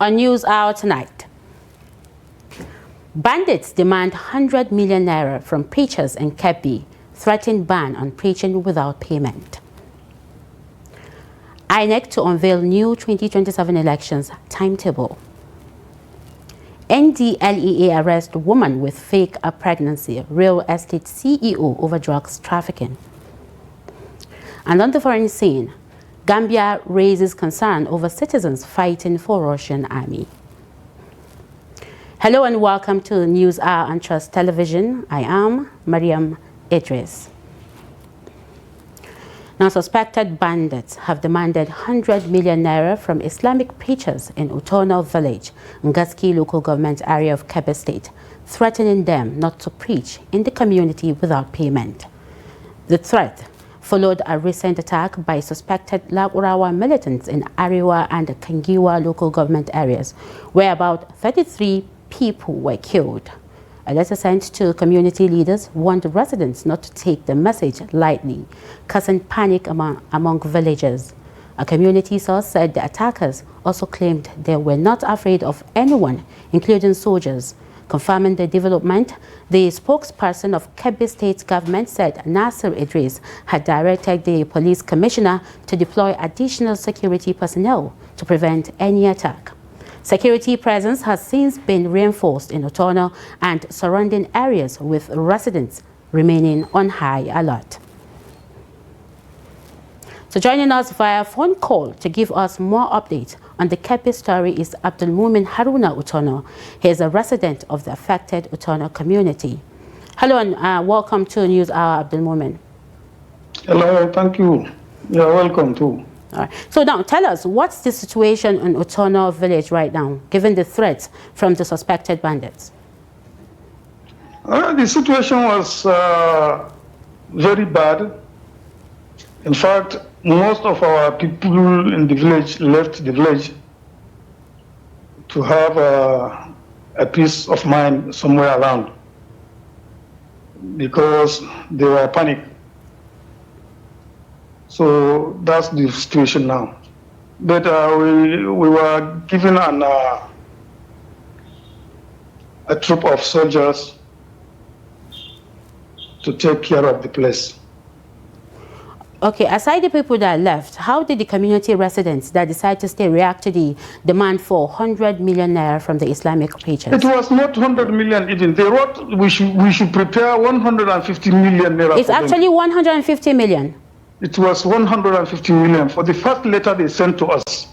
On News Hour tonight, bandits demand 100 million naira from preachers in Kebbi, threaten ban on preaching without payment. INEC to unveil new 2027 elections timetable. NDLEA arrest woman with fake pregnancy, real estate CEO over drugs trafficking. And on the foreign scene, Gambia raises concern over citizens fighting for Russian army. Hello and welcome to News Hour on Trust Television. I am Mariam Idris. Now, suspected bandits have demanded 100 million naira from Islamic preachers in Utono village, Ngaski local government area of Kebbi State, threatening them not to preach in the community without payment. The threat followed a recent attack by suspected Lagurawa militants in Ariwa and Kangiwa local government areas, where about 33 people were killed. A letter sent to community leaders warned residents not to take the message lightly, causing panic among villagers. A community source said the attackers also claimed they were not afraid of anyone, including soldiers. Confirming the development, the spokesperson of Kebbi State government said Nasir Idris had directed the police commissioner to deploy additional security personnel to prevent any attack. Security presence has since been reinforced in Utono and surrounding areas, with residents remaining on high alert. So joining us via phone call to give us more updates on the Kebbi story is Abdulmumin Haruna Utono. He is a resident of the affected Utono community. Hello and welcome to News Hour, Abdulmumin. Hello, thank you. You're welcome too. All right. So now tell us, what's the situation in Utono village right now, given the threats from the suspected bandits? The situation was very bad. In fact, most of our people in the village left the village to have a peace of mind somewhere around because they were panicked. So that's the situation now. But we were given a troop of soldiers to take care of the place. Okay, aside the people that left, how did the community residents that decided to stay react to the demand for 100 million naira from the Islamic preachers? It was not 100 million even. They wrote we should prepare 150 million naira. It's actually 150 million. It was 150 million for the first letter they sent to us.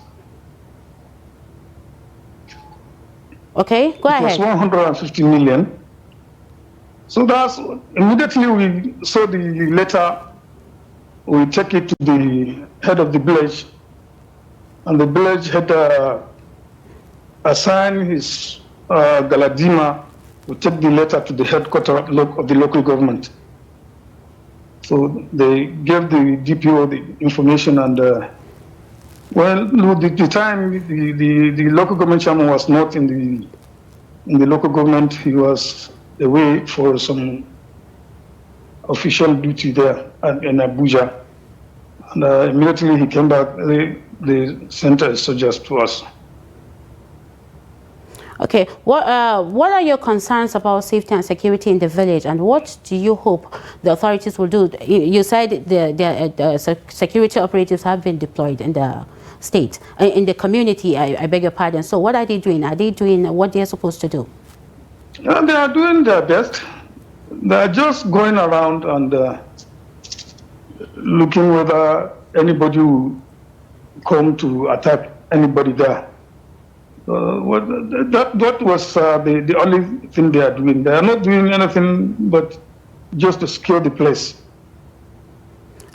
Okay, go ahead. It was 150 million. So that's immediately we saw the letter. We take it to the head of the village, and the village head assigned his Galadima to take the letter to the headquarters of the local government. So they gave the DPO the information, and well, the time the local government chairman was not in the local government. He was away for some official duty there in Abuja, and immediately he came back. They sent soldiers to us. Okay, what are your concerns about safety and security in the village, and what do you hope the authorities will do? You said the security operatives have been deployed in the state, in the community, I beg your pardon. So what are they doing? Are they doing what they're supposed to do? They are doing their best. They are just going around and looking whether anybody will come to attack anybody there. That was the only thing they are doing. They are not doing anything but just to secure the place.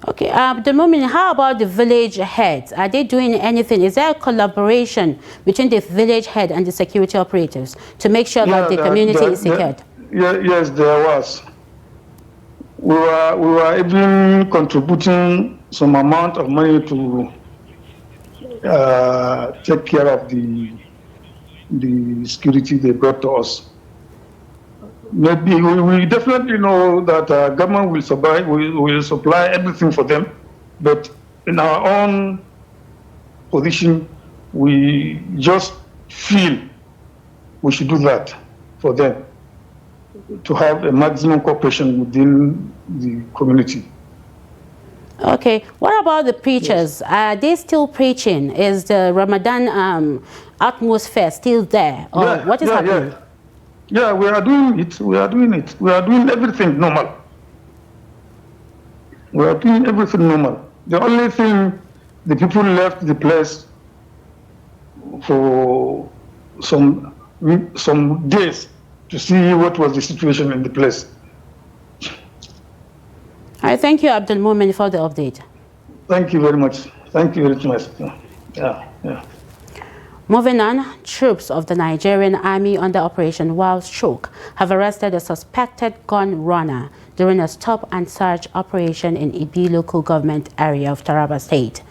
Okay, the moment, how about the village heads? Are they doing anything? Is there a collaboration between the village head and the security operatives to make sure that the community is secured? Yes, there was. We were even contributing some amount of money to take care of the security they brought to us. Maybe we definitely know that government will supply everything for them, but in our own position, we just feel we should do that for them, to have a maximum cooperation within the community. Okay, what about the preachers? Yes. Are they still preaching? Is the Ramadan atmosphere still there? Or what is happening? Yeah, we are doing it. We are doing it. We are doing everything normal. We are doing everything normal. The only thing, the people left the place for some days to see what was the situation in the place. I thank you, Abdul Mumin, for the update. Thank you very much. Thank you very much. Yeah. Moving on, troops of the Nigerian Army under Operation Wild Stroke have arrested a suspected gun runner during a stop-and-search operation in Ibi local government area of Taraba State.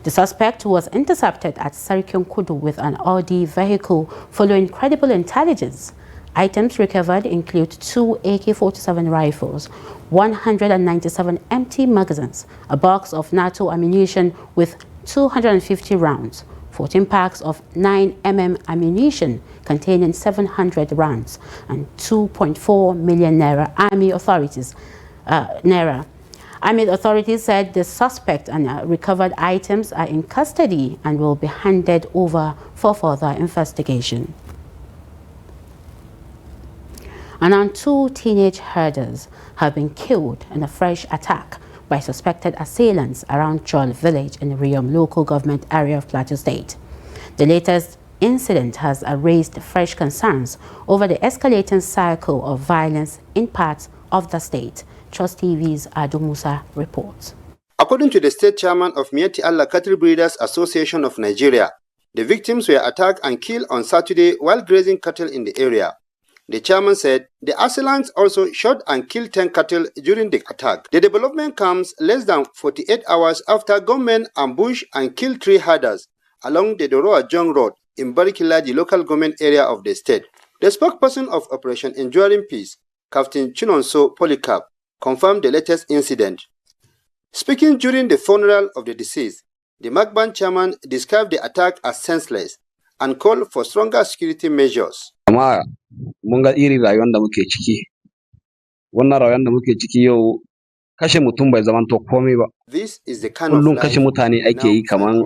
The suspect was intercepted at Sarikyon Kudu with an Audi vehicle following credible intelligence. Items recovered include 2 AK-47 rifles, 197 empty magazines, a box of NATO ammunition with 250 rounds, 14 packs of 9mm ammunition containing 700 rounds, and 2.4 million naira. Army authorities said the suspect and recovered items are in custody and will be handed over for further investigation. And now 2 teenage herders have been killed in a fresh attack by suspected assailants around Jol village in the Riyom local government area of Plateau State. The latest incident has raised fresh concerns over the escalating cycle of violence in parts of the state. Trust TV's Adu Musa reports. According to the state chairman of Mieti Allah Cattle Breeders Association of Nigeria, the victims were attacked and killed on Saturday while grazing cattle in the area. The chairman said the assailants also shot and killed 10 cattle during the attack. The development comes less than 48 hours after gunmen ambushed and killed 3 herders along the Doroa Jong Road in Barikila, the local government area of the state. The spokesperson of Operation Enduring Peace, Captain Chinonso Polycarp, confirmed the latest incident. Speaking during the funeral of the deceased, the Magban chairman described the attack as senseless and called for stronger security measures. Mun ga irin rayuwar da muke ciki. Wannan rayuwar da muke ciki yau kashe mutum bai zaman to komai ba. This is the kind of life kashe mutane ake yi kaman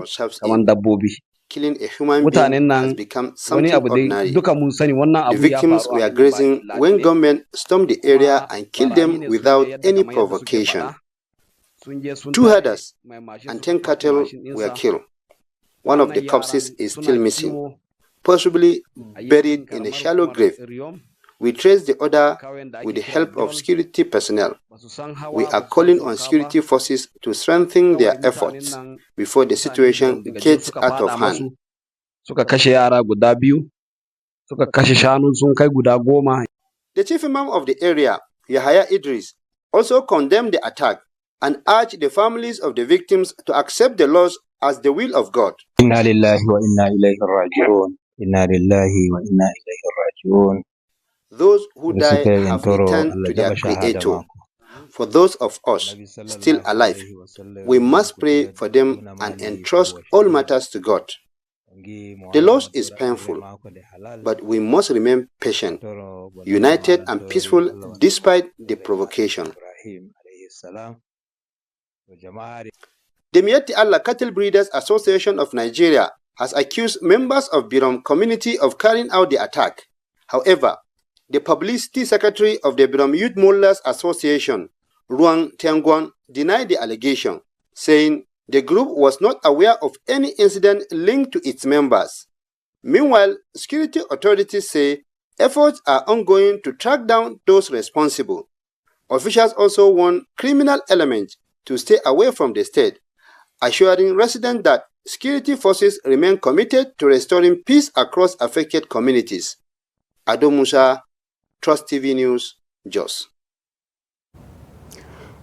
dabbobi. Killing a human being has become something ordinary. The victims were grazing when government stormed the area and killed them without any provocation. 2 herders and 10 cattle were killed. One of the corpses is still missing, possibly buried in a shallow grave. We traced the other with the help of security personnel. We are calling on security forces to strengthen their efforts before the situation gets out of hand. The chief imam of the area, Yahaya Idris, also condemned the attack and urged the families of the victims to accept the loss as the will of God. Inna lillahi wa inna ilayhi raji'un. Inna lillahi wa inna ilayhi raji'un. Those who die have returned to their Creator. For those of us still alive, we must pray for them and entrust all matters to God. The loss is painful, but we must remain patient, united and peaceful despite the provocation. The Mieti Allah Cattle Breeders Association of Nigeria has accused members of Birom community of carrying out the attack. However, the publicity secretary of the Birom Youth Mullahs Association, Ruang Tiangguan, denied the allegation, saying the group was not aware of any incident linked to its members. Meanwhile, security authorities say efforts are ongoing to track down those responsible. Officials also warn criminal elements to stay away from the state, assuring residents that security forces remain committed to restoring peace across affected communities. Ado Musa, Trust TV News, Jos.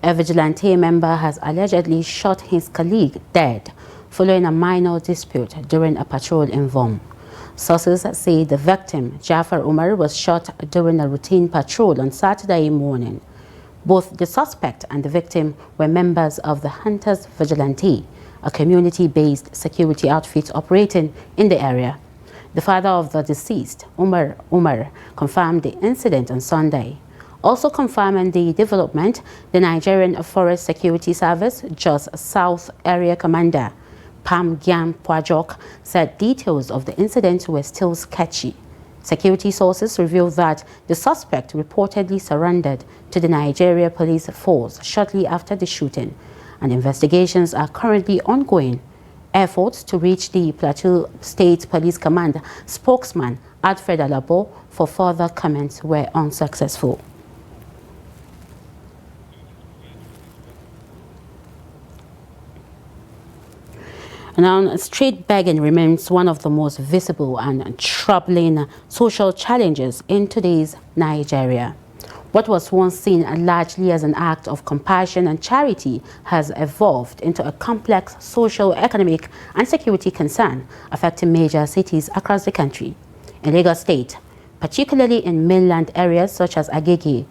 A vigilante member has allegedly shot his colleague dead following a minor dispute during a patrol in Vom. Sources say the victim, Jafar Umar, was shot during a routine patrol on Saturday morning. Both the suspect and the victim were members of the Hunters Vigilante, a community-based security outfit operating in the area. The father of the deceased, Umar, confirmed the incident on Sunday. Also confirming the development, the Nigerian Forest Security Service, Jos South Area Commander, Pam Gyam Pwajok, said details of the incident were still sketchy. Security sources revealed that the suspect reportedly surrendered to the Nigeria police force shortly after the shooting, and investigations are currently ongoing. Efforts to reach the Plateau State Police Command spokesman Alfred Alabo for further comments were unsuccessful. Now, street begging remains one of the most visible and troubling social challenges in today's Nigeria. What was once seen largely as an act of compassion and charity has evolved into a complex social, economic, and security concern affecting major cities across the country. In Lagos State, particularly in mainland areas such as Agege,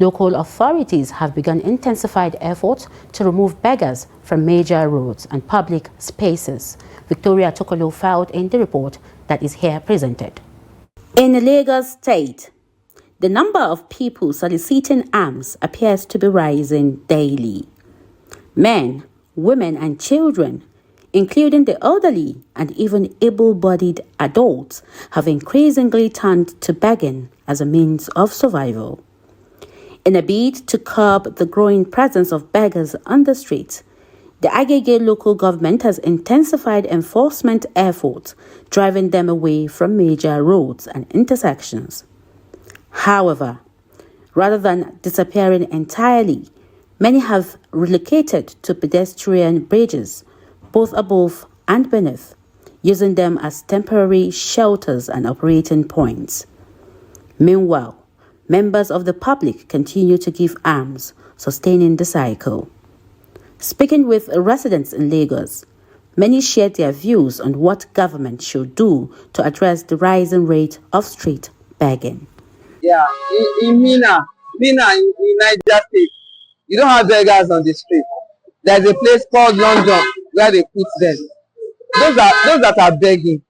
local authorities have begun intensified efforts to remove beggars from major roads and public spaces. Victoria Tokolo filed in the report that is here presented. In Lagos State, the number of people soliciting alms appears to be rising daily. Men, women, and children, including the elderly and even able-bodied adults, have increasingly turned to begging as a means of survival. In a bid to curb the growing presence of beggars on the streets, the Agege local government has intensified enforcement efforts, driving them away from major roads and intersections. However, rather than disappearing entirely, many have relocated to pedestrian bridges, both above and beneath, using them as temporary shelters and operating points. Meanwhile, members of the public continue to give alms, sustaining the cycle. Speaking with residents in Lagos, many shared their views on what government should do to address the rising rate of street begging. Yeah, in Mina in Niger State, you don't have beggars on the street. There's a place called London where they put them. Those that are begging,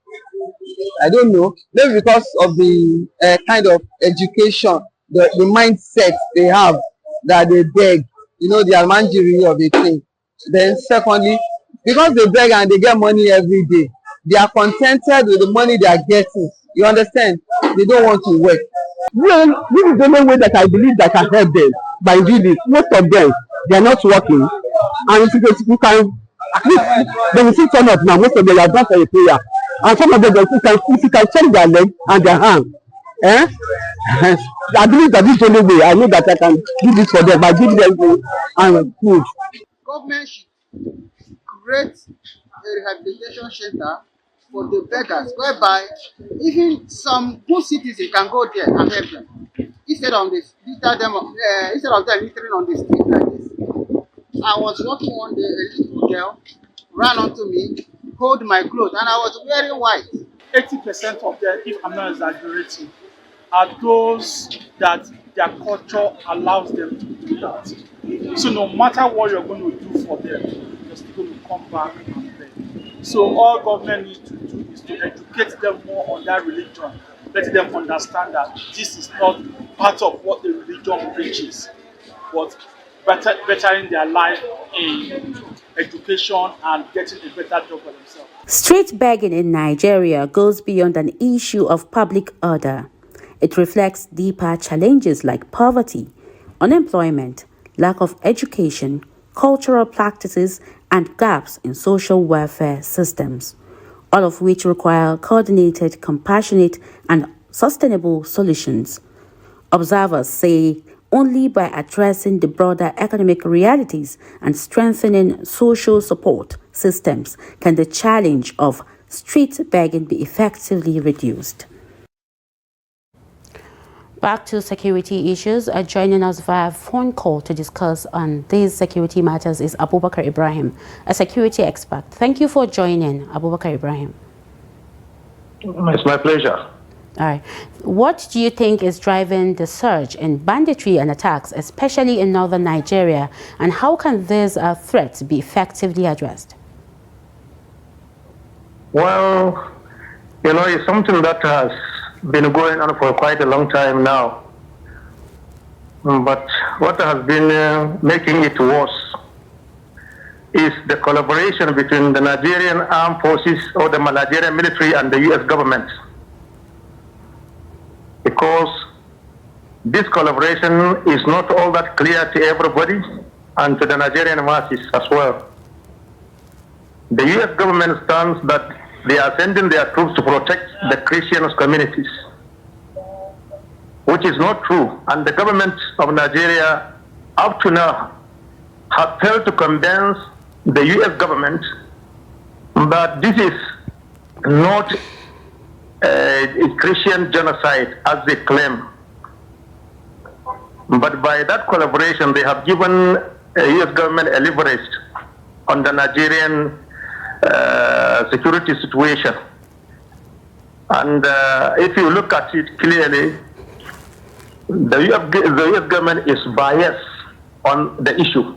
I don't know, maybe because of the kind of education, the mindset they have that they beg, the almanjiri of a thing. Then secondly, because they beg and they get money every day, they are contented with the money they are getting. You understand? They don't want to work. Well, this is the only way that I believe that can help them by doing this. Most of them, they are not working, and if you can, at least they will still turn up now. Most of them are done for a prayer, and some of them, if you can check their leg and their hand, I believe that this is the only way. I know that I can do this for them by giving them food and food. Government should create a rehabilitation center for the beggars, whereby even some good citizens can go there and help them instead of them littering on the street like this. I was walking one day, a little girl ran onto me, hold my clothes, and I was wearing white. 80% of them, if I'm not exaggerating, are those that their culture allows them to do that. So no matter what you're going to do for them, they're still going to come back and beg. So all government needs to do is to educate them more on that religion, let them understand that this is not part of what the religion preaches, but bettering their life in education and getting a better job for themselves. Street begging in Nigeria goes beyond an issue of public order. It reflects deeper challenges like poverty, unemployment, lack of education, cultural practices, and gaps in social welfare systems, all of which require coordinated, compassionate, and sustainable solutions. Observers say only by addressing the broader economic realities and strengthening social support systems can the challenge of street begging be effectively reduced. Back to security issues. Joining us via phone call to discuss on these security matters is Abubakar Ibrahim, a security expert. Thank you for joining, Abubakar Ibrahim. It's my pleasure. All right. What do you think is driving the surge in banditry and attacks, especially in northern Nigeria, and how can these threats be effectively addressed? Well, You know, it's something that has been going on for quite a long time now. But what has been making it worse is the collaboration between the Nigerian armed forces or the Nigerian military and the US government. Because this collaboration is not all that clear to everybody and to the Nigerian masses as well. The US government stands that they are sending their troops to protect the Christian communities, which is not true. And the government of Nigeria, up to now, have failed to convince the US government that this is not a Christian genocide as they claim. But by that collaboration, they have given the US government a leverage on the Nigerian security situation. And if you look at it clearly, the US government is biased on the issue.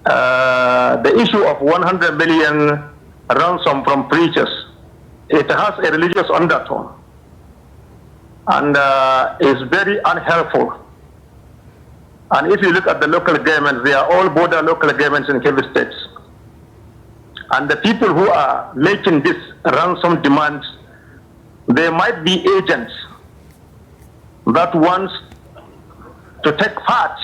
The issue of 100 million ransom from preachers, it has a religious undertone and is very unhelpful. And if you look at the local governments, they are all border local governments in Kebbi states. And the people who are making this ransom demands, they might be agents that wants to take part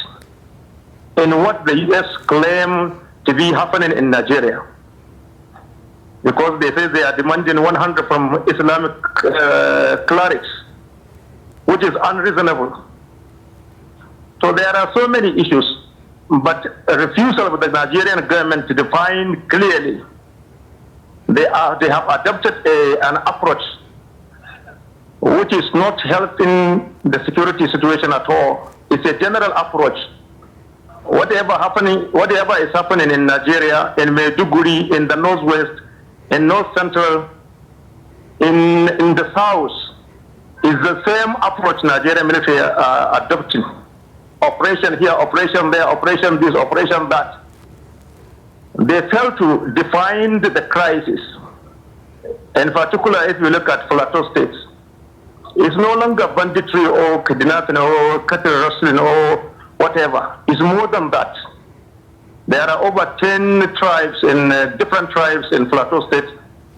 in what the US claim to be happening in Nigeria. Because they say they are demanding 100 from Islamic clerics, which is unreasonable. So there are so many issues, but a refusal of the Nigerian government to define clearly, they have adopted an approach which is not helping the security situation at all. It's a general approach. Whatever is happening in Nigeria, in Maiduguri, in the northwest, in north central, in the south, is the same approach Nigerian military are adopting. Operation here, operation there, operation this, operation that. They fail to define the crisis. In particular, if you look at Plateau states, it's no longer banditry or kidnapping or cattle rustling or whatever. It's more than that. There are over 10 tribes in different tribes in Plateau states,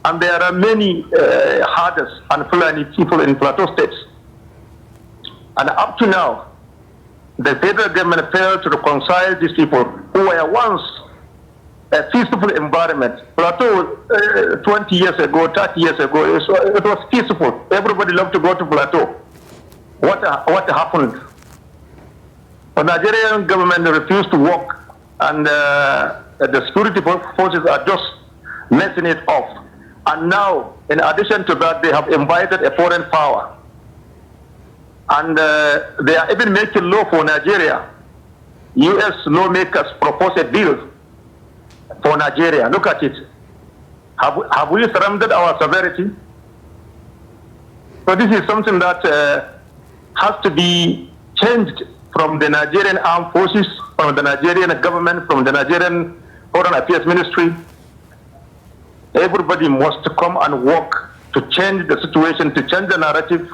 and there are many herders and Fulani people in Plateau states. And up to now, the federal government failed to reconcile these people who were once a peaceful environment. Plateau, 20 years ago, 30 years ago, it was peaceful. Everybody loved to go to Plateau. What happened? The Nigerian government refused to work, and the security forces are just messing it off. And now, in addition to that, they have invited a foreign power. And they are even making law for Nigeria. US lawmakers propose a bill for Nigeria. Look at it. Have we surrendered our sovereignty? So this is something that has to be changed from the Nigerian armed forces, from the Nigerian government, from the Nigerian Foreign Affairs Ministry. Everybody must come and work to change the situation, to change the narrative,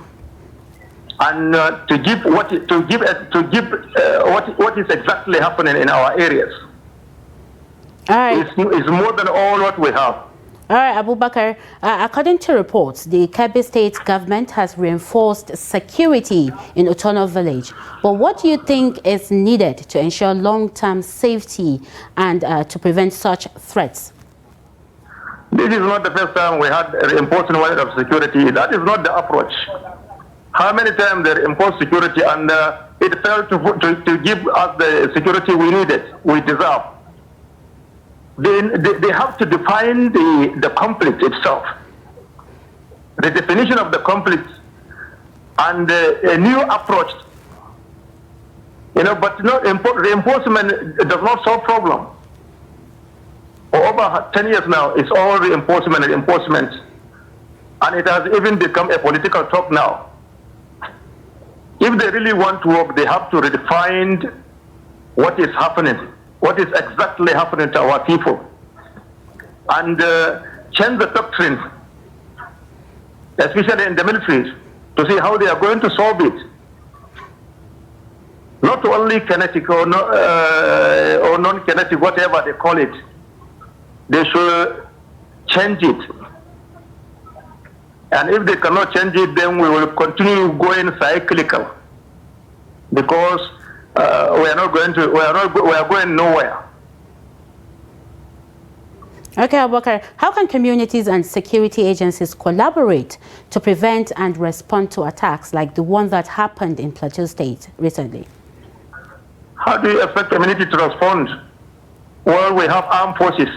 and to give what is exactly happening in our areas. All right. It's more than all what we have. All right, Abubakar, according to reports, the Kebbi State government has reinforced security in Utono village. But what do you think is needed to ensure long-term safety and to prevent such threats? This is not the first time we had reinforcing word of security. That is not the approach. How many times they reinforced security and it failed to give us the security we needed, we deserve. They have to define the conflict itself, the definition of the conflict, and a new approach. But reinforcement does not solve problem. For over 10 years now, it's all reinforcement, and it has even become a political talk now. If they really want to work, they have to redefine what is happening, what is exactly happening to our people, and change the doctrine especially in the military, to see how they are going to solve it. Not only kinetic or non-kinetic, whatever they call it, they should change it. And if they cannot change it, then we will continue going cyclical, because we are going nowhere. Okay, Abubakar, how can communities and security agencies collaborate to prevent and respond to attacks like the one that happened in Plateau State recently? How do you expect community to respond? Well, we have armed forces.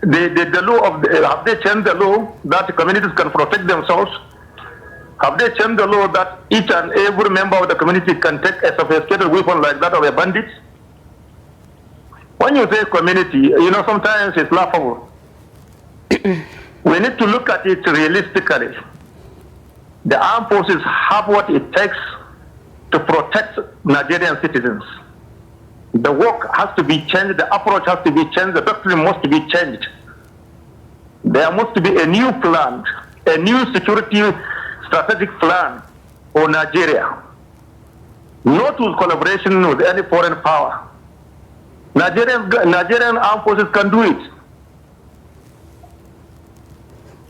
The law of have they changed the law that communities can protect themselves? Have they changed the law that each and every member of the community can take a sophisticated weapon like that of a bandit? When you say community, you know, sometimes it's laughable. We need to look at it realistically. The armed forces have what it takes to protect Nigerian citizens. The work has to be changed, the approach has to be changed, the doctrine must be changed. There must be a new plan, a new security strategic plan for Nigeria. Not with collaboration with any foreign power. Nigerian armed forces can do it.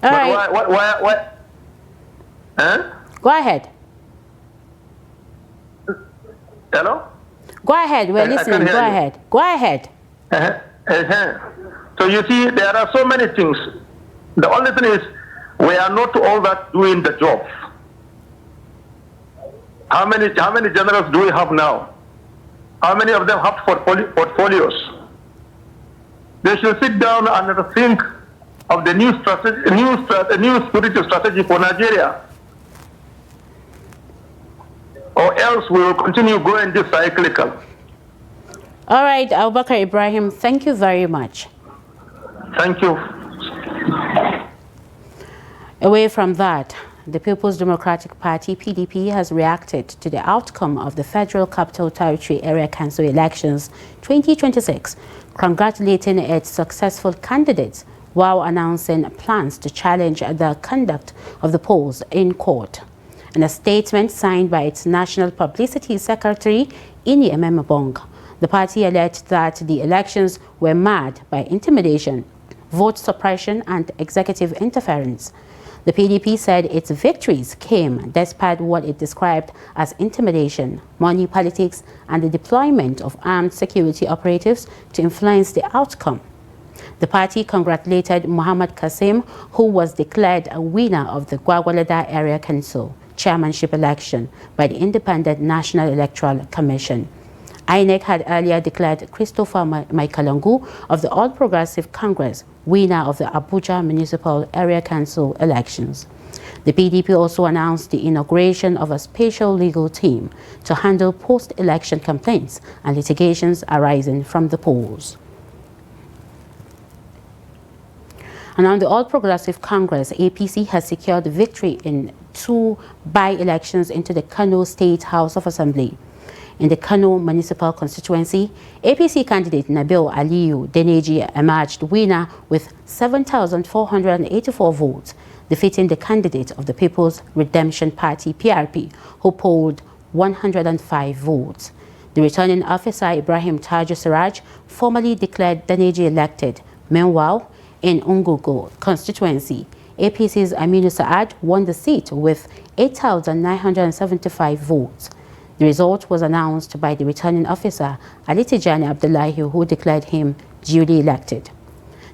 All right. Why? Huh? Go ahead. Hello? Go ahead, we're listening. Go ahead. Go ahead. So you see, there are so many things. The only thing is, we are not all that doing the job. How many generals do we have now? How many of them have portfolios? They should sit down and think of the new security strategy for Nigeria. Or else we will continue going this cyclical. All right, Abubakar Ibrahim, thank you very much. Thank you. Away from that, the People's Democratic Party, PDP, has reacted to the outcome of the Federal Capital Territory Area Council elections 2026, congratulating its successful candidates while announcing plans to challenge the conduct of the polls in court. In a statement signed by its National Publicity Secretary, INEC, the party alleged that the elections were marred by intimidation, vote suppression, and executive interference. The PDP said its victories came despite what it described as intimidation, money politics, and the deployment of armed security operatives to influence the outcome. The party congratulated Muhammad Kasim, who was declared a winner of the Gwagwalada Area Council chairmanship election by the Independent National Electoral Commission. INEC had earlier declared Christopher Maikalangu of the All Progressive Congress winner of the Abuja Municipal Area Council elections. The PDP also announced the inauguration of a special legal team to handle post-election complaints and litigations arising from the polls. And on the All Progressive Congress, APC has secured victory in 2 by-elections into the Kano State House of Assembly. In the Kano Municipal Constituency, APC candidate Nabil Aliyu Deneji emerged winner with 7,484 votes, defeating the candidate of the People's Redemption Party, PRP, who polled 105 votes. The returning officer, Ibrahim Tajo Siraj, formally declared Deneji elected. Meanwhile, in Ungugu constituency, APC's Aminu Saad won the seat with 8,975 votes. The result was announced by the returning officer, Ali Tijani Abdullahi, who declared him duly elected.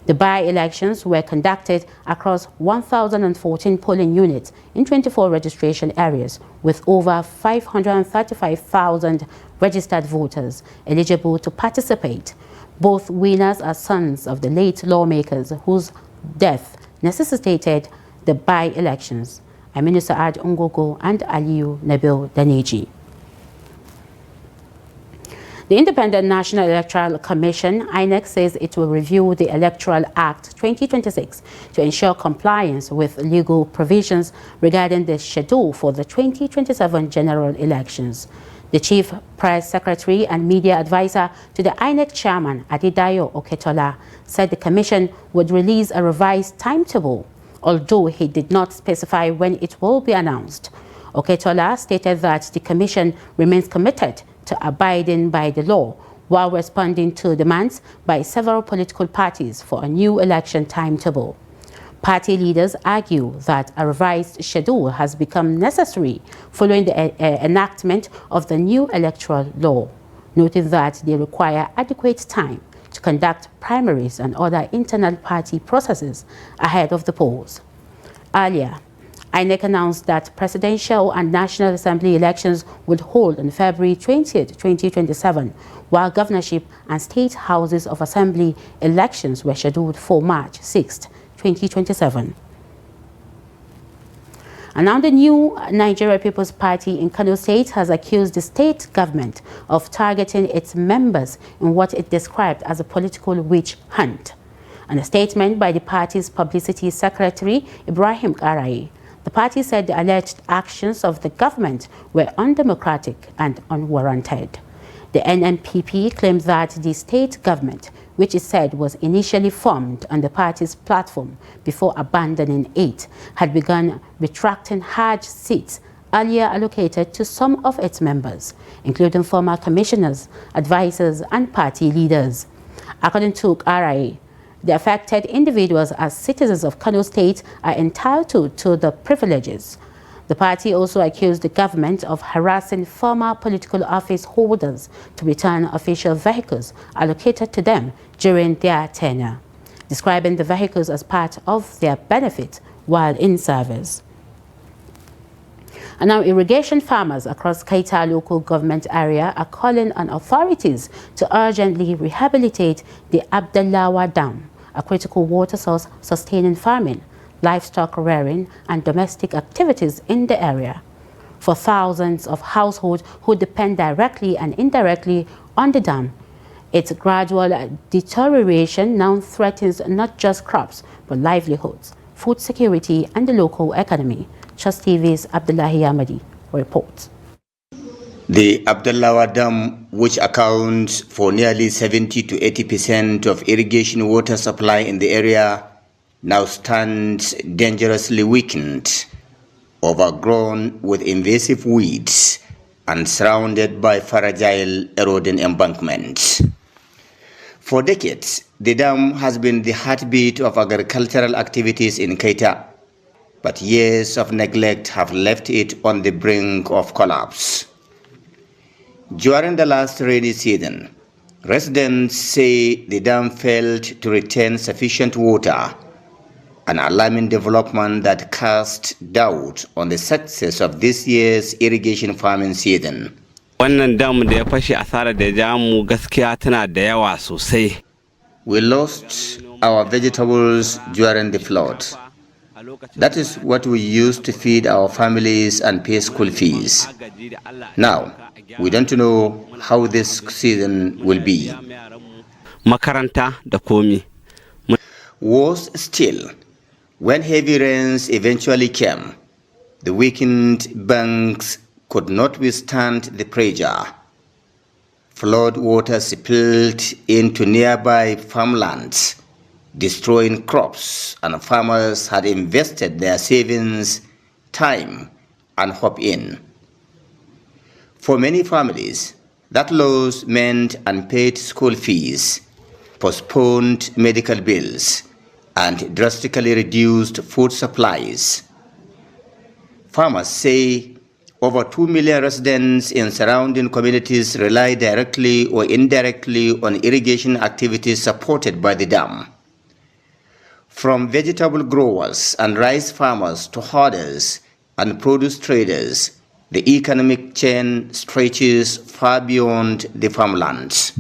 The by-elections were conducted across 1,014 polling units in 24 registration areas, with over 535,000 registered voters eligible to participate. Both winners are sons of the late lawmakers whose death necessitated the by-elections, Aminu Saad Ungogo and Aliyu Nabil Daneji. The Independent National Electoral Commission, INEC, says it will review the Electoral Act 2026 to ensure compliance with legal provisions regarding the schedule for the 2027 general elections. The chief press secretary and media advisor to the INEC chairman, Adedayo Oketola, said the commission would release a revised timetable, although he did not specify when it will be announced. Oketola stated that the commission remains committed to abiding by the law while responding to demands by several political parties for a new election timetable. Party leaders argue that a revised schedule has become necessary following the enactment of the new electoral law, noting that they require adequate time to conduct primaries and other internal party processes ahead of the polls. Earlier, INEC announced that presidential and National Assembly elections would hold on February 20, 2027, while governorship and state houses of assembly elections were scheduled for March 6, 2027. And now the new Nigeria People's Party in Kano State has accused the state government of targeting its members in what it described as a political witch hunt. In a statement by the party's publicity secretary, Ibrahim Karai, the party said the alleged actions of the government were undemocratic and unwarranted. The NNPP claimed that the state government, which it said was initially formed on the party's platform before abandoning it, had begun retracting Hajj seats earlier allocated to some of its members, including former commissioners, advisors, and party leaders. According to Karai, the affected individuals as citizens of Kano State are entitled to the privileges. The party also accused the government of harassing former political office holders to return official vehicles allocated to them during their tenure, describing the vehicles as part of their benefit while in service. And now irrigation farmers across Keita local government area are calling on authorities to urgently rehabilitate the Abdallawa Dam, a critical water source sustaining farming, livestock rearing, and domestic activities in the area. For thousands of households who depend directly and indirectly on the dam, its gradual deterioration now threatens not just crops, but livelihoods, food security, and the local economy. Trust TV's Abdullahi Ahmadi reports. The Abdallawa Dam, which accounts for nearly 70 to 80% of irrigation water supply in the area, now stands dangerously weakened, overgrown with invasive weeds and surrounded by fragile eroding embankments. For decades, the dam has been the heartbeat of agricultural activities in Keita, but years of neglect have left it on the brink of collapse. During the last rainy season, residents say the dam failed to retain sufficient water, an alarming development that cast doubt on the success of this year's irrigation farming season. Wannan dam da ya fashe asara da jamu gaskiya tana da yawa sosai. We lost our vegetables during the flood. That is what we used to feed our families and pay school fees. Now, we don't know how this season will be. Makaranta da komi. Worse still, when heavy rains eventually came, the weakened banks could not withstand the pressure. Flood water spilled into nearby farmlands, destroying crops, and farmers had invested their savings, time, and hope in. For many families, that loss meant unpaid school fees, postponed medical bills, and drastically reduced food supplies. Farmers say over 2 million residents in surrounding communities rely directly or indirectly on irrigation activities supported by the dam. From vegetable growers and rice farmers to herders and produce traders, the economic chain stretches far beyond the farmlands.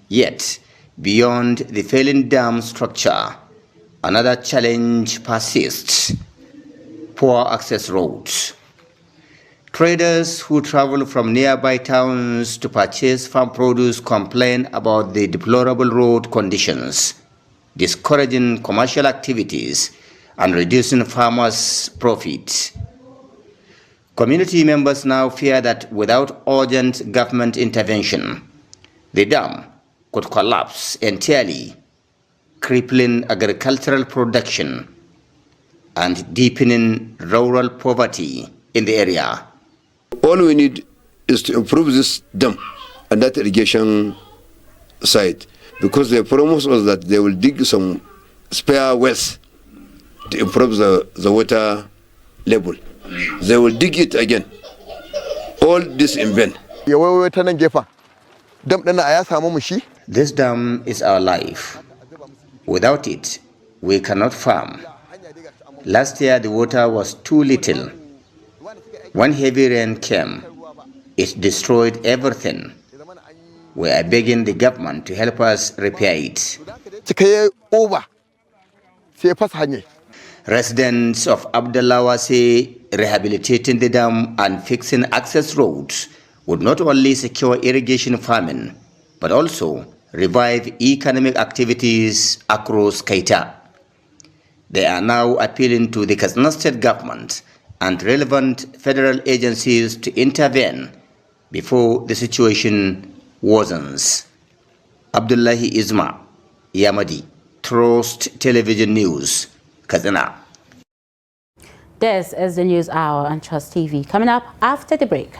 Yet, beyond the failing dam structure, another challenge persists: poor access roads. Traders who travel from nearby towns to purchase farm produce complain about the deplorable road conditions, discouraging commercial activities and reducing farmers' profits. Community members now fear that without urgent government intervention, the dam could collapse entirely, crippling agricultural production and deepening rural poverty in the area. All we need is to improve this dam and that irrigation site, because they promised us that they will dig some spare wells to improve the water level. They will dig it again. All this in vain. This dam is our life. Without it, we cannot farm. Last year, the water was too little. When heavy rain came, it destroyed everything. We are begging the government to help us repair it. Residents of Abdallawa say rehabilitating the dam and fixing access roads would not only secure irrigation farming, but also revive economic activities across Kaita. They are now appealing to the Katsina State government and relevant federal agencies to intervene before the situation worsens. Abdullahi Isma, Yamadi, Trust Television News, Katsina. This is the News Hour on Trust TV. Coming up after the break.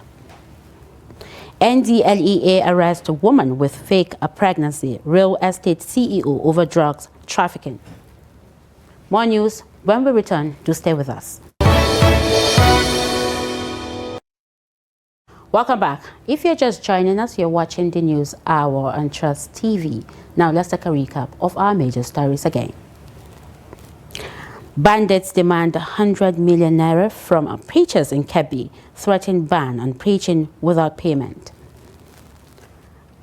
NDLEA arrests woman with fake pregnancy, real estate CEO over drugs trafficking. More news when we return. Do stay with us. Welcome back. If you're just joining us, you're watching the News Hour on Trust TV. Now let's take a recap of our major stories again. Bandits demand 100 million naira from preachers in Kebbi, threaten ban on preaching without payment.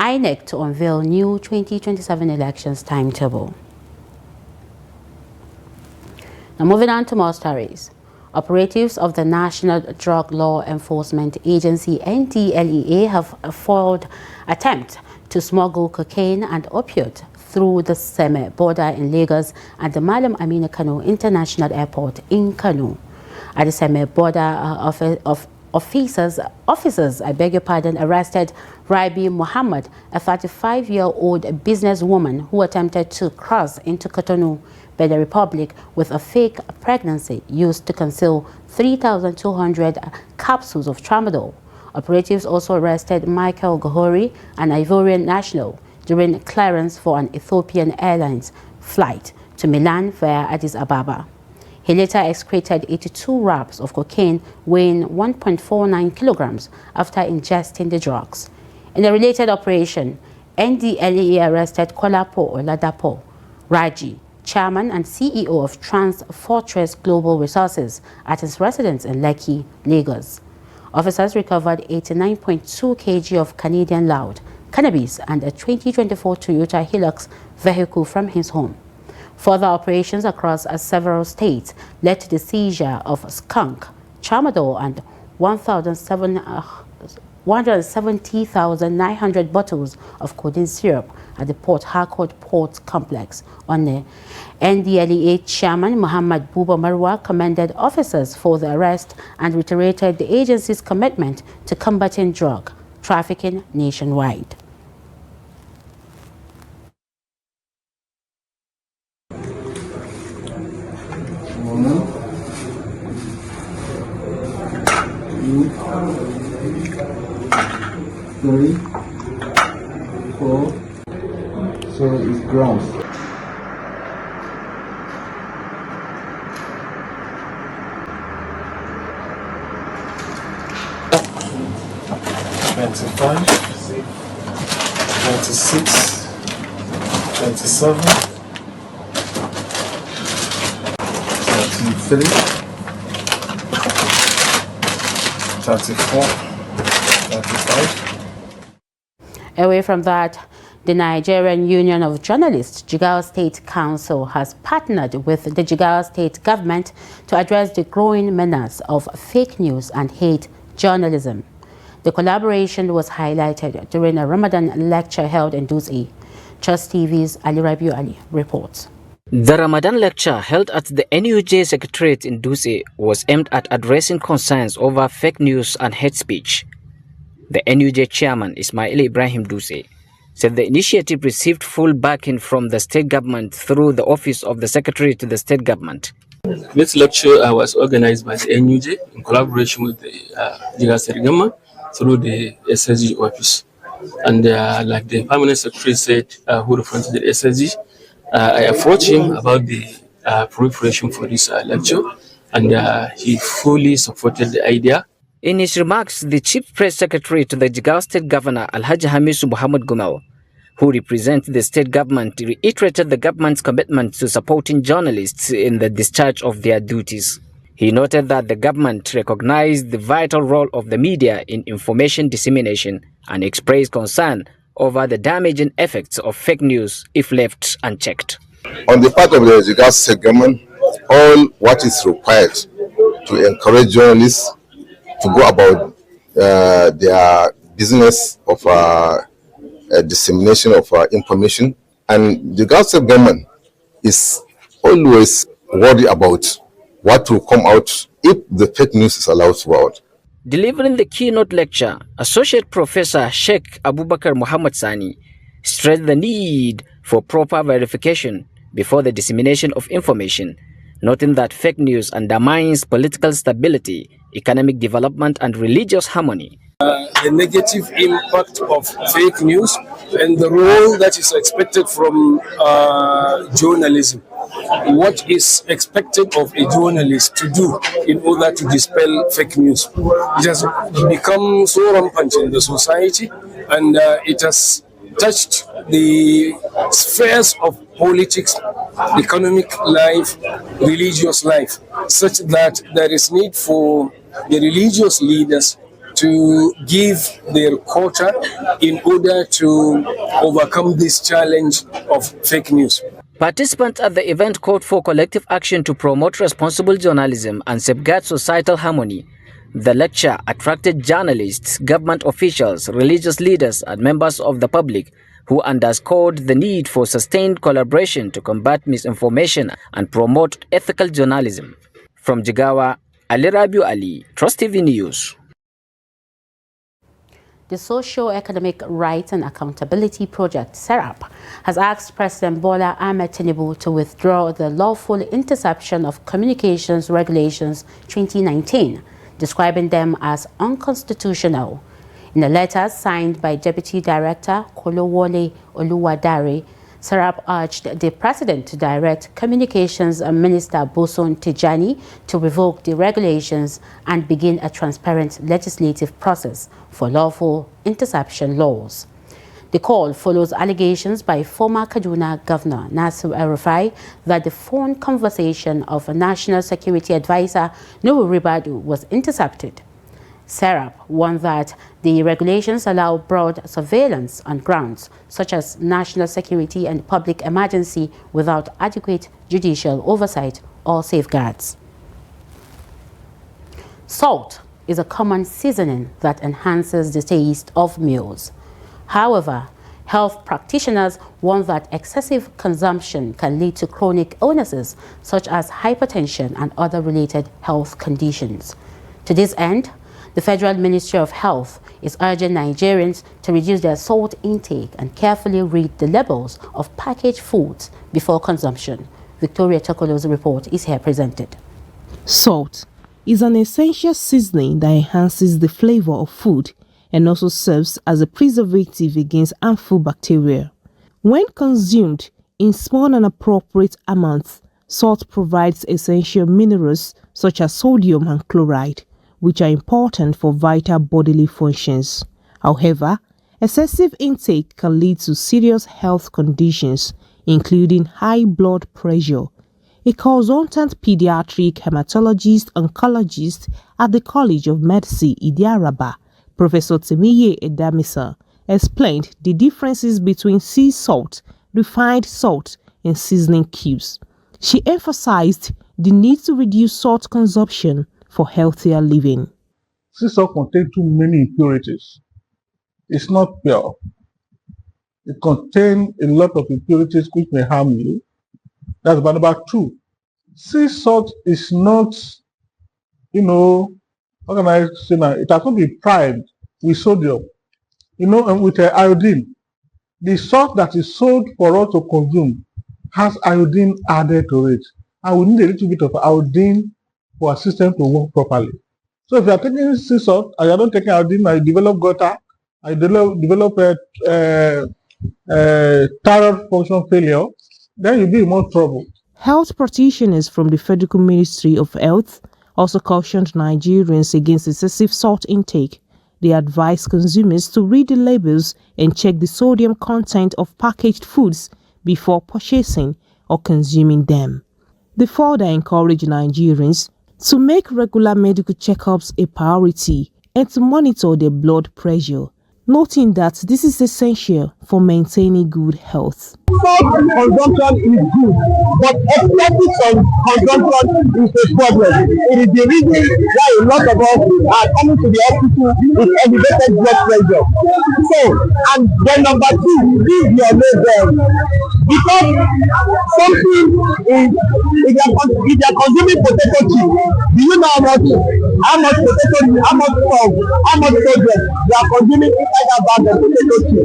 INEC to unveil new 2027 elections timetable. Now moving on to more stories. Operatives of the National Drug Law Enforcement Agency NDLEA have foiled attempt to smuggle cocaine and opiate through the Seme border in Lagos and the Malam Aminu Kano International Airport in Kano. At the Seme border, officers, arrested Rabi Muhammad, a 35-year-old businesswoman who attempted to cross into Cotonou, Benin Republic, with a fake pregnancy used to conceal 3,200 capsules of tramadol. Operatives also arrested Michael Gohori, an Ivorian national, during clearance for an Ethiopian Airlines flight to Milan via Addis Ababa. He later excreted 82 wraps of cocaine weighing 1.49 kilograms after ingesting the drugs. In a related operation, NDLEA arrested Kolapo Oladapo Raji, chairman and CEO of Trans Fortress Global Resources, at his residence in Lekki, Lagos. Officers recovered 89.2 kg of Canadian loud cannabis and a 2024 Toyota Hilux vehicle from his home. Further operations across several states led to the seizure of skunk, tramadol, and 170,900 bottles of codeine syrup at the Port Harcourt Port Complex. On the NDLEA chairman Muhammad Buba Marwa commended officers for the arrest and reiterated the agency's commitment to combating drug trafficking nationwide. Three, 4, so it's grams. $25, $26, $27, $33, $34, $35. Away from that, the Nigerian Union of Journalists, Jigawa State Council, has partnered with the Jigawa State government to address the growing menace of fake news and hate journalism. The collaboration was highlighted during a Ramadan lecture held in Dutse. Trust TV's Ali Rabiu Ali reports. The Ramadan lecture held at the NUJ Secretariat in Dutse was aimed at addressing concerns over fake news and hate speech. The NUJ chairman, Ismail Ibrahim Dutse, said the initiative received full backing from the state government through the office of the secretary to the state government. This lecture was organized by the NUJ in collaboration with the Jigawa State government through the SSG office. And like the permanent secretary said, who represented the SSG, I approached him about the preparation for this lecture, and he fully supported the idea. In his remarks, the chief press secretary to the Jigawa State Governor, Alhaji Hamisu Muhammad Gumel, who represents the state government, reiterated the government's commitment to supporting journalists in the discharge of their duties. He noted that the government recognized the vital role of the media in information dissemination and expressed concern over the damaging effects of fake news if left unchecked. On the part of the Jigawa State government, all what is required to encourage journalists to go about their business of dissemination of information, and the Jigawa State government is always worried about what will come out if the fake news is allowed to go out. Delivering the keynote lecture, Associate Professor Sheikh Abubakar Muhammad Sani stressed the need for proper verification before the dissemination of information, noting that fake news undermines political stability, economic development, and religious harmony. The negative impact of fake news and the role that is expected from journalism. What is expected of a journalist to do in order to dispel fake news? It has become so rampant in the society, and it has touched the spheres of politics, economic life, religious life, such that there is need for the religious leaders to give their quota in order to overcome this challenge of fake news. Participants at the event called for collective action to promote responsible journalism and safeguard societal harmony. The lecture attracted journalists, government officials, religious leaders, and members of the public who underscored the need for sustained collaboration to combat misinformation and promote ethical journalism. From Jigawa, Ali Rabiu Ali, Trust TV News. The Socio-Economic Rights and Accountability Project, SERAP, has asked President Bola Ahmed Tinubu to withdraw the Lawful Interception of Communications Regulations 2019, describing them as unconstitutional. In a letter signed by Deputy Director Kolowole Oluwadare, SERAP urged the President to direct Communications Minister Boson Tijani to revoke the regulations and begin a transparent legislative process for lawful interception laws. The call follows allegations by former Kaduna Governor Nasir El-Rufai that the phone conversation of a National Security Advisor Nuhu Ribadu was intercepted. SERAP warned that the regulations allow broad surveillance on grounds such as national security and public emergency without adequate judicial oversight or safeguards. Salt is a common seasoning that enhances the taste of meals. However, health practitioners warn that excessive consumption can lead to chronic illnesses such as hypertension and other related health conditions. To this end, the Federal Ministry of Health is urging Nigerians to reduce their salt intake and carefully read the labels of packaged foods before consumption. Victoria Tokolo's report is here presented. Salt is an essential seasoning that enhances the flavor of food and also serves as a preservative against harmful bacteria. When consumed in small and appropriate amounts, salt provides essential minerals such as sodium and chloride, which are important for vital bodily functions. However, excessive intake can lead to serious health conditions, including high blood pressure. A consultant pediatric hematologist oncologist at the College of Medicine, Idiaraba, Professor Temiye Edamisa, explained the differences between sea salt, refined salt, and seasoning cubes. She emphasized the need to reduce salt consumption for healthier living. Sea salt contains too many impurities. It's not pure. It contains a lot of impurities which may harm you. That's about number two. Sea salt is not, how can I say now? It has not been primed with sodium, and with iodine. The salt that is sold for us to consume has iodine added to it. And we need a little bit of iodine for our system to work properly. So if you are taking sea salt and you are not taking iodine, and you develop gutter, and you develop thyroid function failure, then you'll be in more trouble. Health practitioners from the Federal Ministry of Health also cautioned Nigerians against excessive salt intake. They advised consumers to read the labels and check the sodium content of packaged foods before purchasing or consuming them. They further encouraged Nigerians to make regular medical checkups a priority and to monitor their blood pressure, noting that this is essential for maintaining good health. Salt consumption is good, but excessive consumption is a problem. It is the reason why a lot of us are coming to the hospital with elevated blood pressure. So, and then number two, read your label. Because something is, if you are consuming potato chip, do you know how much potato, how much salt, how much sodium you are consuming inside that bag of potato chip?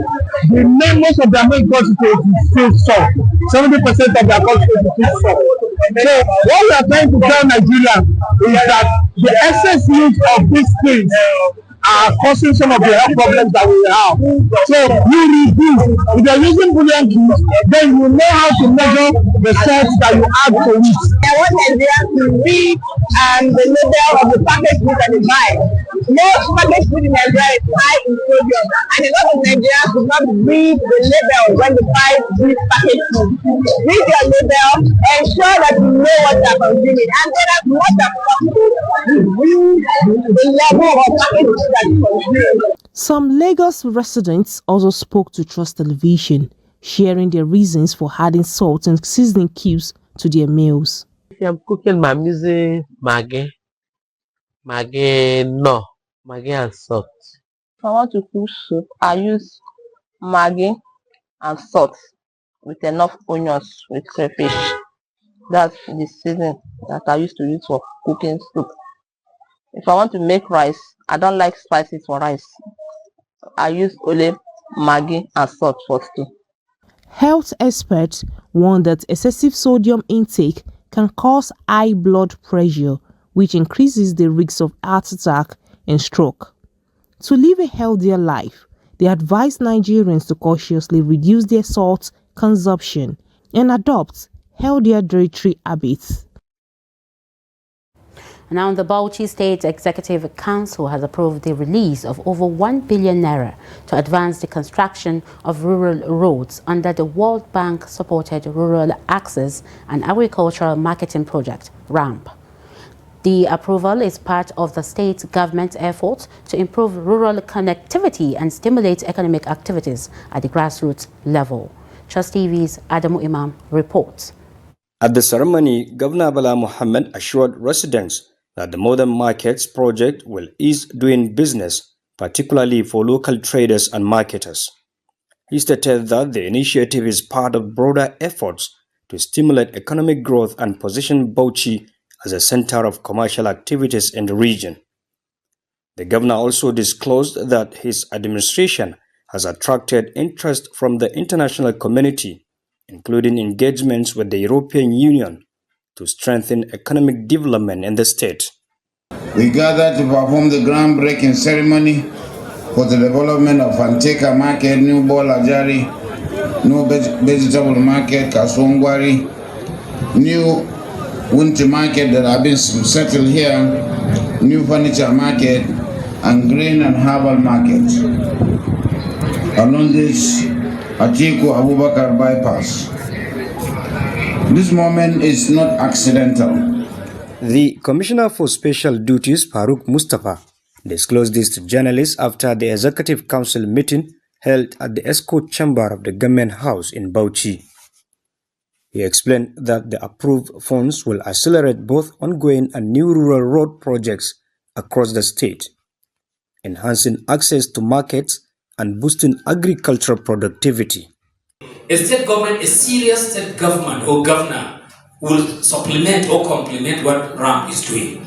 Most of their main constituents is still salt. 70% of their constituents is still salt. So what we are trying to tell Nigerians is that the excess use of these things are causing some of the health problems that we have. So you reduce. If you're using bouillon cubes, then you know how to measure the salts that you add to it. I want Nigerians to read the label of the packaged food that they buy. Most packaged food in Nigeria is high in sodium, and a lot of Nigerians do not read the label when they buy this packaged food. Read your label, ensure that you know what you are consuming, and then as much as possible, reduce the level of packaged food that you consume. Some Lagos residents also spoke to Trust Television, sharing their reasons for adding salt and seasoning cubes to their meals. If I'm cooking, I'm using Maggi and salt. If I want to cook soup, I use Maggi and salt with enough onions with crayfish. That's the seasoning that I used to use for cooking soup. If I want to make rice, I don't like spices for rice. I use only Maggi and salt for stew. Health experts warn that excessive sodium intake can cause high blood pressure, which increases the risk of heart attack and stroke. To live a healthier life, they advise Nigerians to cautiously reduce their salt consumption and adopt healthier dietary habits. Now, the Bauchi State Executive Council has approved the release of over 1 billion naira to advance the construction of rural roads under the World Bank-supported Rural Access and Agricultural Marketing Project, RAMP. The approval is part of the state government's effort to improve rural connectivity and stimulate economic activities at the grassroots level. Trust TV's Adamu Imam reports. At the ceremony, Governor Bala Mohammed assured residents that the Modern Markets project will ease doing business, particularly for local traders and marketers. He stated that the initiative is part of broader efforts to stimulate economic growth and position Bauchi as a center of commercial activities in the region. The governor also disclosed that his administration has attracted interest from the international community, including engagements with the European Union, to strengthen economic development in the state. We gather to perform the groundbreaking ceremony for the development of Anteka Market, New Bolajari, New Vegetable Market, Kasongwari, New Winter Market that have been settled here, New Furniture Market, and Grain and Herbal Market. Along this Atiku Abubakar bypass. This moment is not accidental. The Commissioner for Special Duties, Farooq Mustafa, disclosed this to journalists after the Executive Council meeting held at the Escort Chamber of the Government House in Bauchi. He explained that the approved funds will accelerate both ongoing and new rural road projects across the state, enhancing access to markets and boosting agricultural productivity. A state government, a serious state government or governor, will supplement or complement what RAM is doing.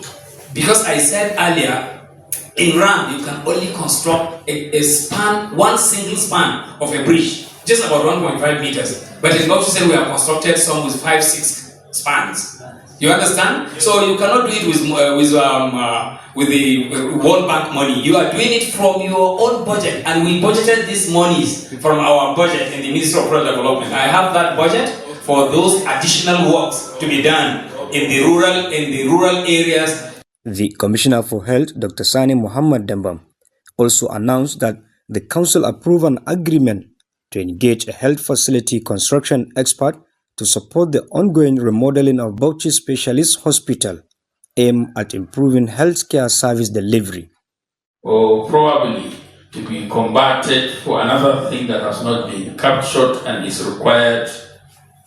Because I said earlier, in RAM you can only construct a span, one single span of a bridge, just about 1.5 meters. But in Bauchi we have constructed some with 5-6 spans. You understand? So you cannot do it with the World Bank money. You are doing it from your own budget, and we budgeted these monies from our budget in the Ministry of Rural Development. I have that budget for those additional works to be done in the rural areas. The Commissioner for Health, Dr. Sani Muhammad Dambam, also announced that the Council approved an agreement to engage a health facility construction expert to support the ongoing remodeling of Bauchi Specialist Hospital, aimed at improving healthcare service delivery. Or probably to be converted for another thing that has not been captured and is required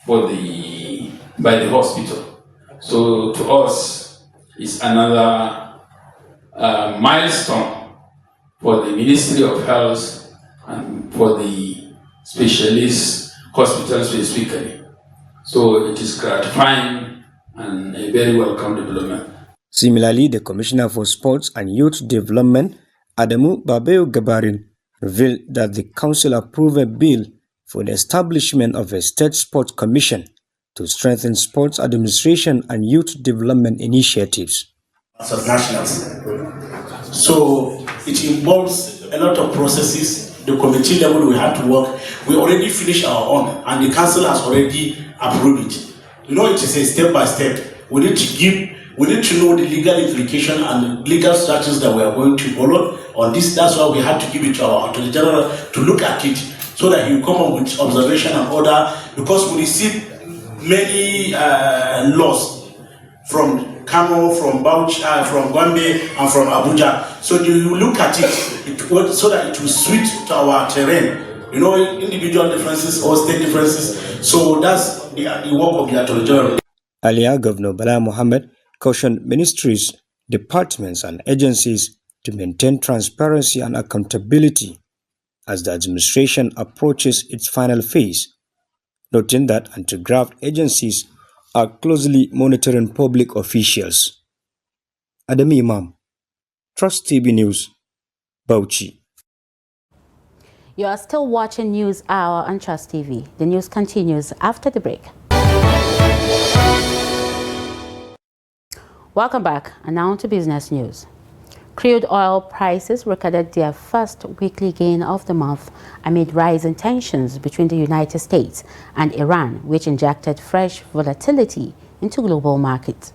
by the hospital. So to us, it's another milestone for the Ministry of Health and for the specialist hospitals specifically. So it is gratifying and a very welcome development. Similarly, the Commissioner for Sports and Youth Development, Adamu Babeo Gabarin, revealed that the Council approved a bill for the establishment of a State Sports Commission to strengthen sports administration and youth development initiatives. As nationals. So it involves a lot of processes. The committee level we had to work. We already finished our own, and the council has already approved it. You know, it is a step by step. We need to know the legal implication and the legal structures that we are going to follow on this. That's why we had to give it to our Attorney General to look at it, so that he will come up with observation and order, because we receive many laws from Kano, from Bauchi, from Gombe, and from Abuja. So you look at it so that it will suit to our terrain. You know, individual differences or state differences. So that's the work of the Attorney General. Earlier, Governor Bala Mohammed cautioned ministries, departments, and agencies to maintain transparency and accountability as the administration approaches its final phase, noting that anti-graft agencies are closely monitoring public officials. Adam Imam, Trust TV News, Bauchi. You are still watching News Hour on Trust TV. The news continues after the break. Welcome back, and now to business news. Crude oil prices recorded their first weekly gain of the month amid rising tensions between the United States and Iran, which injected fresh volatility into global markets.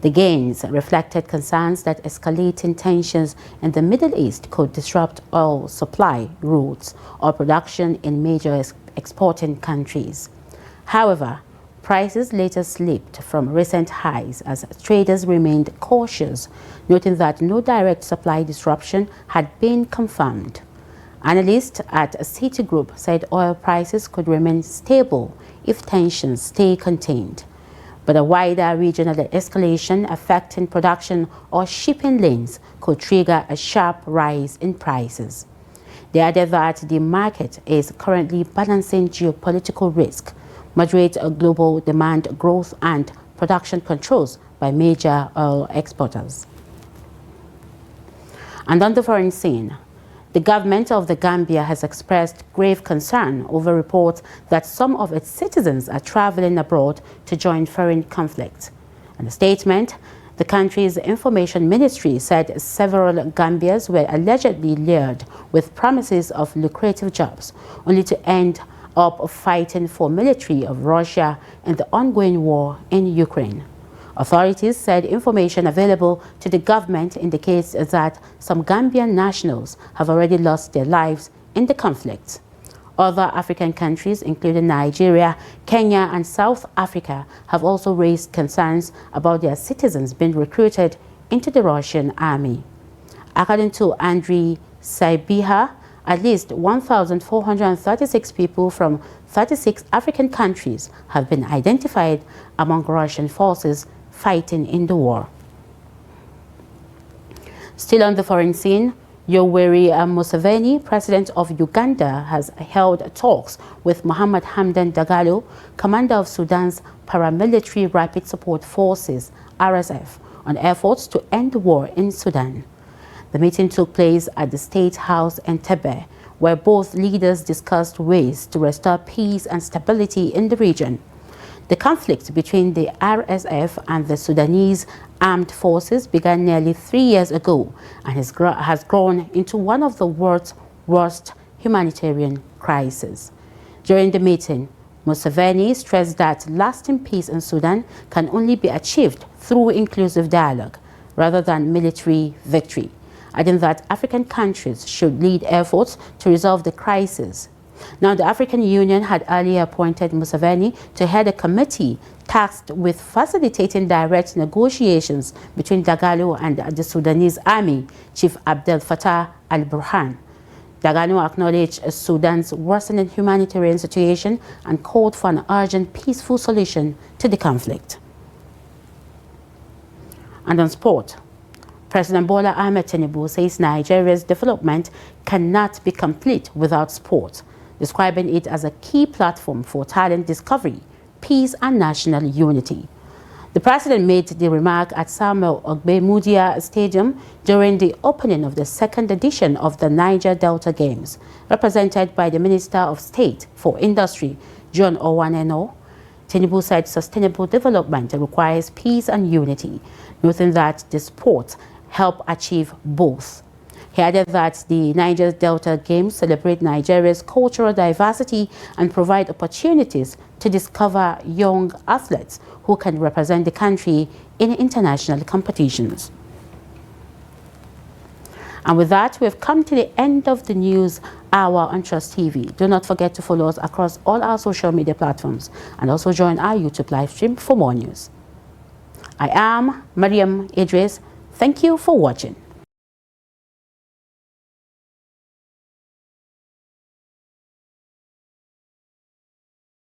The gains reflected concerns that escalating tensions in the Middle East could disrupt oil supply routes or production in major exporting countries. However, prices later slipped from recent highs as traders remained cautious, noting that no direct supply disruption had been confirmed. Analysts at Citigroup said oil prices could remain stable if tensions stay contained. But a wider regional escalation affecting production or shipping lanes could trigger a sharp rise in prices. They added that the market is currently balancing geopolitical risk, moderate global demand growth, and production controls by major oil exporters. And on the foreign scene, the government of the Gambia has expressed grave concern over reports that some of its citizens are traveling abroad to join foreign conflicts. In a statement, the country's information ministry said several Gambians were allegedly lured with promises of lucrative jobs, only to end up fighting for military of Russia in the ongoing war in Ukraine. Authorities said information available to the government indicates that some Gambian nationals have already lost their lives in the conflict. Other African countries, including Nigeria, Kenya, and South Africa, have also raised concerns about their citizens being recruited into the Russian army. According to Andriy Saibiha, at least 1,436 people from 36 African countries have been identified among Russian forces fighting in the war. Still on the foreign scene, Yoweri Museveni, president of Uganda, has held talks with Mohamed Hamdan Dagalo, commander of Sudan's paramilitary Rapid Support Forces, RSF, on efforts to end the war in Sudan. The meeting took place at the State House in Entebbe, where both leaders discussed ways to restore peace and stability in the region. The conflict between the RSF and the Sudanese armed forces began nearly 3 years ago and has grown into one of the world's worst humanitarian crises. During the meeting, Museveni stressed that lasting peace in Sudan can only be achieved through inclusive dialogue rather than military victory, adding that African countries should lead efforts to resolve the crisis. Now, the African Union had earlier appointed Museveni to head a committee tasked with facilitating direct negotiations between Dagalo and the Sudanese army, Chief Abdel Fattah al-Burhan. Dagalo acknowledged Sudan's worsening humanitarian situation and called for an urgent peaceful solution to the conflict. And on sport, President Bola Ahmed Tinubu says Nigeria's development cannot be complete without sport, describing it as a key platform for talent discovery, peace and national unity. The president made the remark at Samuel Ogbemudia Stadium during the opening of the second edition of the Niger Delta Games, represented by the Minister of State for Industry, John Owaneno. Tinubu said sustainable development requires peace and unity, noting that the sports help achieve both. He added that the Niger Delta Games celebrate Nigeria's cultural diversity and provide opportunities to discover young athletes who can represent the country in international competitions. And with that, we've come to the end of the news hour on Trust TV. Do not forget to follow us across all our social media platforms and also join our YouTube live stream for more news. I am Mariam Idris. Thank you for watching.